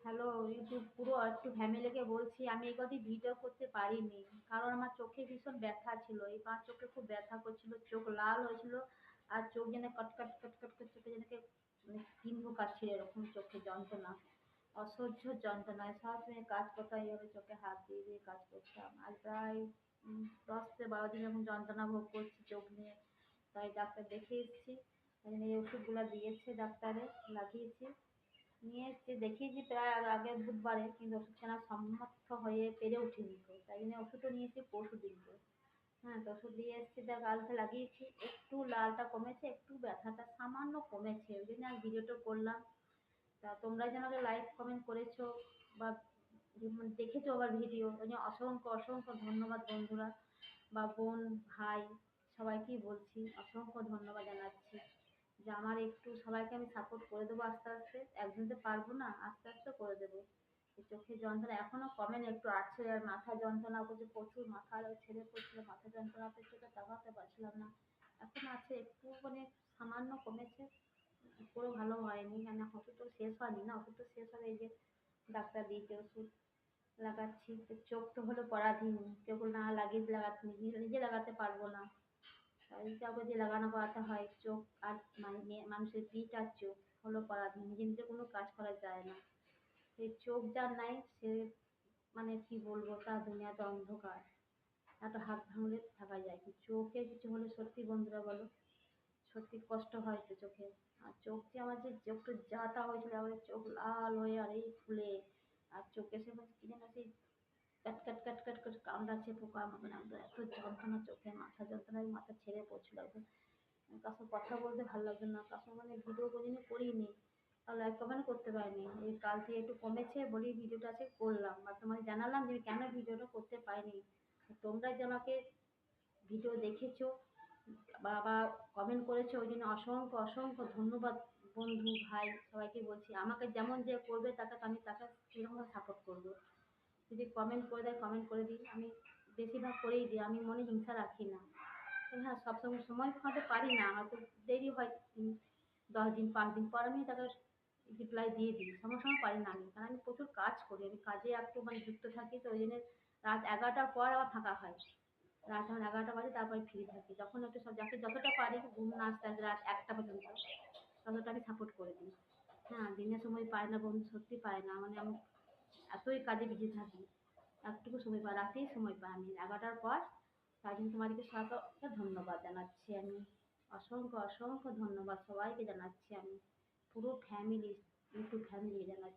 Hello YouTube পুরো একটু ফ্যামিলিকে বলছি, আমি এই কদিন ভিডিও করতে পারিনি, কারণ আমার চোখে ভীষণ ব্যথা ছিল। এই পাঁচ চোখে খুব ব্যথা করছিল, চোখ লাল হয়েছিল, আর চোখ যেন কটকট কটকট করে চোখে যেন মানে তিন ঢোকাচ্ছিল, এরকম চোখে যন্ত্রণা, অসহ্য যন্ত্রণায় সারাদিনে কাজ করতে হয়, এইভাবে চোখে হাত দিয়ে দিয়ে কাজ করতাম। আর প্রায় 10 থেকে 12 দিন এরকম যন্ত্রণা ভোগ করছি চোখ নিয়ে। তাই ডাক্তার দেখিয়ে এসেছি, এই ওষুধগুলো দিয়েছে ডাক্তারে, লাগিয়েছি, নিয়ে এসে দেখিয়েছি প্রায় আগের বুধবারে, কিন্তু ওষুধ কেনার সামর্থ্য হয়ে পেরে উঠিনি তো, তাই জন্য ওষুধও নিয়েছি পরশু দিনকে। হ্যাঁ, তো ওষুধ দিয়ে এসেছি, দেখ কালকে লাগিয়েছি, একটু লালটা কমেছে, একটু ব্যথাটা সামান্য কমেছে, ওই জন্য আর ভিডিওটা করলাম। তা তোমরা যেন লাইক কমেন্ট করেছো বা দেখেছো আবার ভিডিও, ওই জন্য অসংখ্য অসংখ্য ধন্যবাদ বন্ধুরা, বা বোন, ভাই, সবাইকেই বলছি অসংখ্য ধন্যবাদ জানাচ্ছি, যে আমার একটু সবাইকে আমি সাপোর্ট করে দেবো আস্তে আস্তে, একদিন তো পারবো না, আস্তে আস্তে করে দেবো। এই চোখের যন্ত্রণা এখনো কমেনি, একটু আছে। আর মাথা যন্ত্রণা করছে প্রচুর, মাথা ছেড়ে পড়ছিল, মাথা যন্ত্রণাতে চোখে তাকাতে পারছিলাম না, এখন আছে একটু, মানে সামান্য কমেছে, পুরো ভালো হয়নি, মানে ওষুধ তো শেষ হয়নি না, ওষুধ তো শেষ হবে, এই যে ডাক্তার দিয়েছে ওষুধ লাগাচ্ছি। তো চোখ তো হলো পরাধীন, চোখ না লাগিয়ে লাগাতে, নিজে নিজে লাগাতে পারবো না, তাই কাউকে দিয়ে লাগানো করাতে হয়। চোখ আর মানে মানুষের পিঠ আর চোখ হলো পরাধীন, নিজে নিজে কোনো কাজ করা যায় না। সেই চোখ যার নাই সে, মানে কি বলবো, তার দুনিয়াতে অন্ধকার, একটা হাত ভাঙলে থাকা যায়, কি চোখে কিছু হলে সত্যি বন্ধুরা বলো, সত্যি কষ্ট হয় তো চোখে। আর চোখ যে আমার, যে চোখটা যাতা হয়েছিল, আমাদের চোখ লাল হয়ে আর এই ফুলে, আর চোখে সে কি যেন সেই ক্যাট ক্যাট ক্যাট ক্যাট করে কামড়াচ্ছে পোকার মতন, একদম এত যন্ত্রণা চোখে, মাথা যন্ত্রণায় মাথা ছেড়ে পড়ছিল একদম। কার সঙ্গে কথা বলতে ভালো লাগছে না, কার সঙ্গে মানে ভিডিও কোনোদিনও করিনি, আর লাইক কমেন্ট করতে পারিনি। এই কাল থেকে একটু কমেছে বলেই ভিডিওটা আজকে করলাম, আর তোমাকে জানালাম যে আমি কেন ভিডিওটা করতে পারিনি। তোমরা যে আমাকে ভিডিও দেখেছো বা কমেন্ট করেছো, ওই জন্য অসংখ্য অসংখ্য ধন্যবাদ বন্ধু, ভাই, সবাইকে বলছি, আমাকে যেমন যে করবে তাকে আমি তাকে সেরকমভাবে সাপোর্ট করবো। যদি কমেন্ট করে দেয় কমেন্ট করে দিই, আমি বেশিরভাগ করেই দিই, আমি মনে হিংসা রাখি না। তবে হ্যাঁ, সবসময় সময় হয়তো পারি না, হয়তো দেরি হয়, 10 দিন 5 দিন পর আমি তাকে রিপ্লাই দিয়ে দিই, সময় সময় পারি না আমি, কারণ আমি প্রচুর কাজ করি, আমি কাজে একটু মানে যুক্ত থাকি, তো ওই জন্য রাত 11টার পর আমার ফাঁকা হয়। রাত যখন 11টা বাজে তারপরে ফ্রি থাকি, তখন একটু সব যাকে যতটা পারি ঘুম না আসতে আসতে রাত 1টা পর্যন্ত, ততটা আমি সাপোর্ট করে দিই। হ্যাঁ, দিনের সময় পায় না বন্ধু, সত্যি পায় না, মানে আমি এতই কাজে বিজি থাকি, একটুকু সময় পাই, রাতেই সময় পাই আমি 11টার পর। তাই জন্য তোমাদেরকে সবাইকে ধন্যবাদ জানাচ্ছি আমি, অসংখ্য অসংখ্য ধন্যবাদ সবাইকে জানাচ্ছি আমি, পুরো ফ্যামিলি, ইউটিউব ফ্যামিলি জানাচ্ছি।